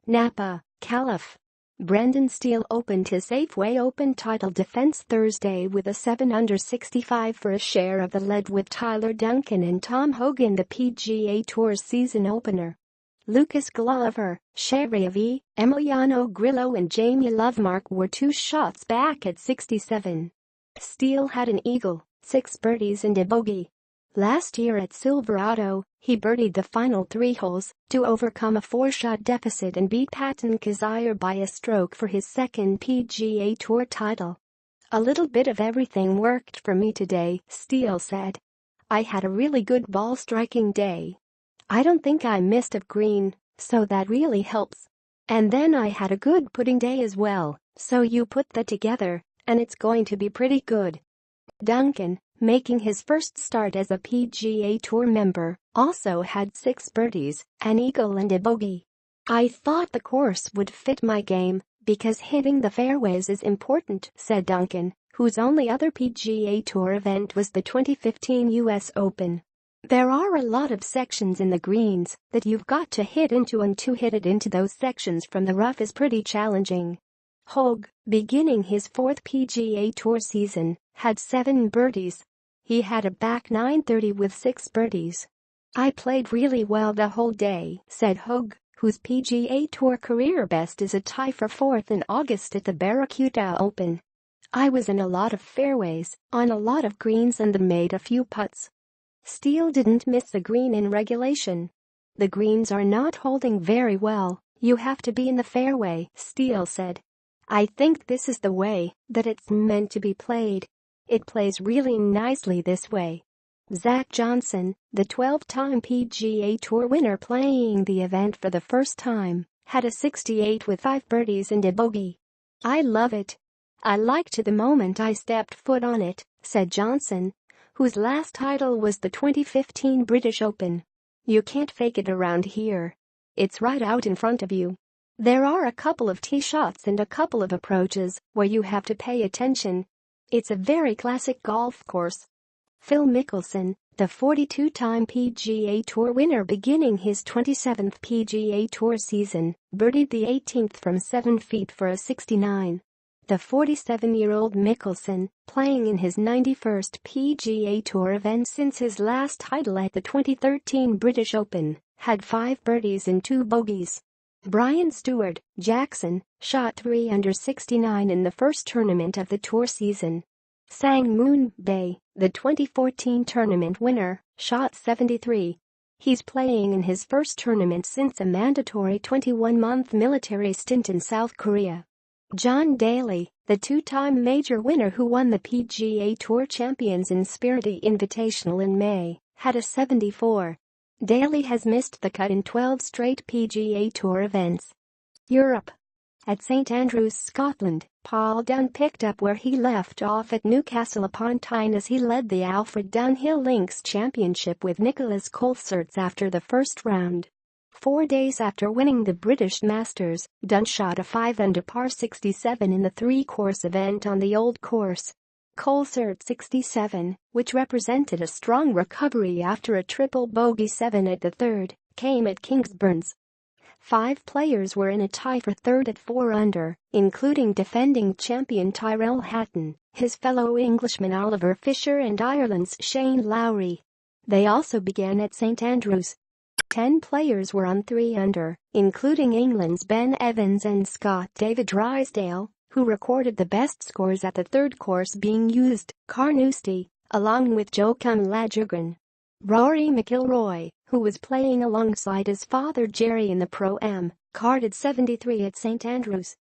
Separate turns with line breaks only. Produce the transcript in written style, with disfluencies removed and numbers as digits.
Napa, Calif. Brendan Steele opened his Safeway Open title defense Thursday with a 7-under 65 for a share of the lead with Tyler Duncan and Tom Hoge in the PGA Tour season opener. Lucas Glover, Chez Reavie, Emiliano Grillo and Jamie Lovemark were 2 shots back at 67. Steele had an eagle, 6 birdies and a bogey. Last year at Silverado, he birdied the final 3 holes to overcome a 4-shot deficit and beat Patton Kizzire by a stroke for his second PGA Tour title. "A little bit of everything worked for me today," Steele said. "I had a really good ball striking day. I don't think I missed a green, so that really helps. And then I had a good putting day as well, so you put that together, and it's going to be pretty good." Duncan, making his first start as a PGA Tour member, also had 6 birdies, an eagle and a bogey. "I thought the course would fit my game because hitting the fairways is important," said Duncan, whose only other PGA Tour event was the 2015 US Open. "There are a lot of sections in the greens that you've got to hit into, and to hit it into those sections from the rough is pretty challenging." Hoge, beginning his 4th PGA Tour season, had 7 birdies. He had a back 930 with 6 birdies. "I played really well the whole day," said Hoge, whose PGA Tour career best is a tie for 4th in August at the Barracuda Open. "I was in a lot of fairways, on a lot of greens and made a few putts." Steele didn't miss a green in regulation. "The greens are not holding very well, you have to be in the fairway," Steele said. "I think this is the way that it's meant to be played. It plays really nicely this way." Zach Johnson, the 12-time PGA Tour winner playing the event for the first time, had a 68 with 5 birdies and a bogey. "I love it. I liked it the moment I stepped foot on it," said Johnson, whose last title was the 2015 British Open. "You can't fake it around here. It's right out in front of you. There are a couple of tee shots and a couple of approaches where you have to pay attention. It's a very classic golf course." Phil Mickelson, the 42-time PGA Tour winner beginning his 27th PGA Tour season, birdied the 18th from 7 feet for a 69. The 47-year-old Mickelson, playing in his 91st PGA Tour event since his last title at the 2013 British Open, had 5 birdies and 2 bogeys. Brian Stewart, Jackson, shot 3 under 69 in the first tournament of the tour season. Sang Moon Bae, the 2014 tournament winner, shot 73. He's playing in his first tournament since a mandatory 21-month military stint in South Korea. John Daly, the 2-time major winner who won the PGA Tour Champions Inspirity Invitational in May, had a 74. Daly has missed the cut in 12 straight PGA Tour events. Europe. At St Andrews, Scotland, Paul Dunn picked up where he left off at Newcastle upon Tyne as he led the Alfred Downhill Links Championship with Nicholas Colsaerts after the first round. 4 days after winning the British Masters, Dunn shot a 5-under par 67 in the 3-course event on the Old Course. Colsaerts 67, which represented a strong recovery after a triple bogey 7 at the 3rd, came at Kingsburns. 5 players were in a tie for 3rd at 4 under, including defending champion Tyrrell Hatton, his fellow Englishman Oliver Fisher and Ireland's Shane Lowry. They also began at St Andrews. 10 players were on 3 under, including England's Ben Evans and Scott David Drysdale, who recorded the best scores at the 3rd course being used, Carnoustie, along with Joachim Lagergren. Rory McIlroy, who was playing alongside his father Jerry in the Pro-Am, carded 73 at St Andrews.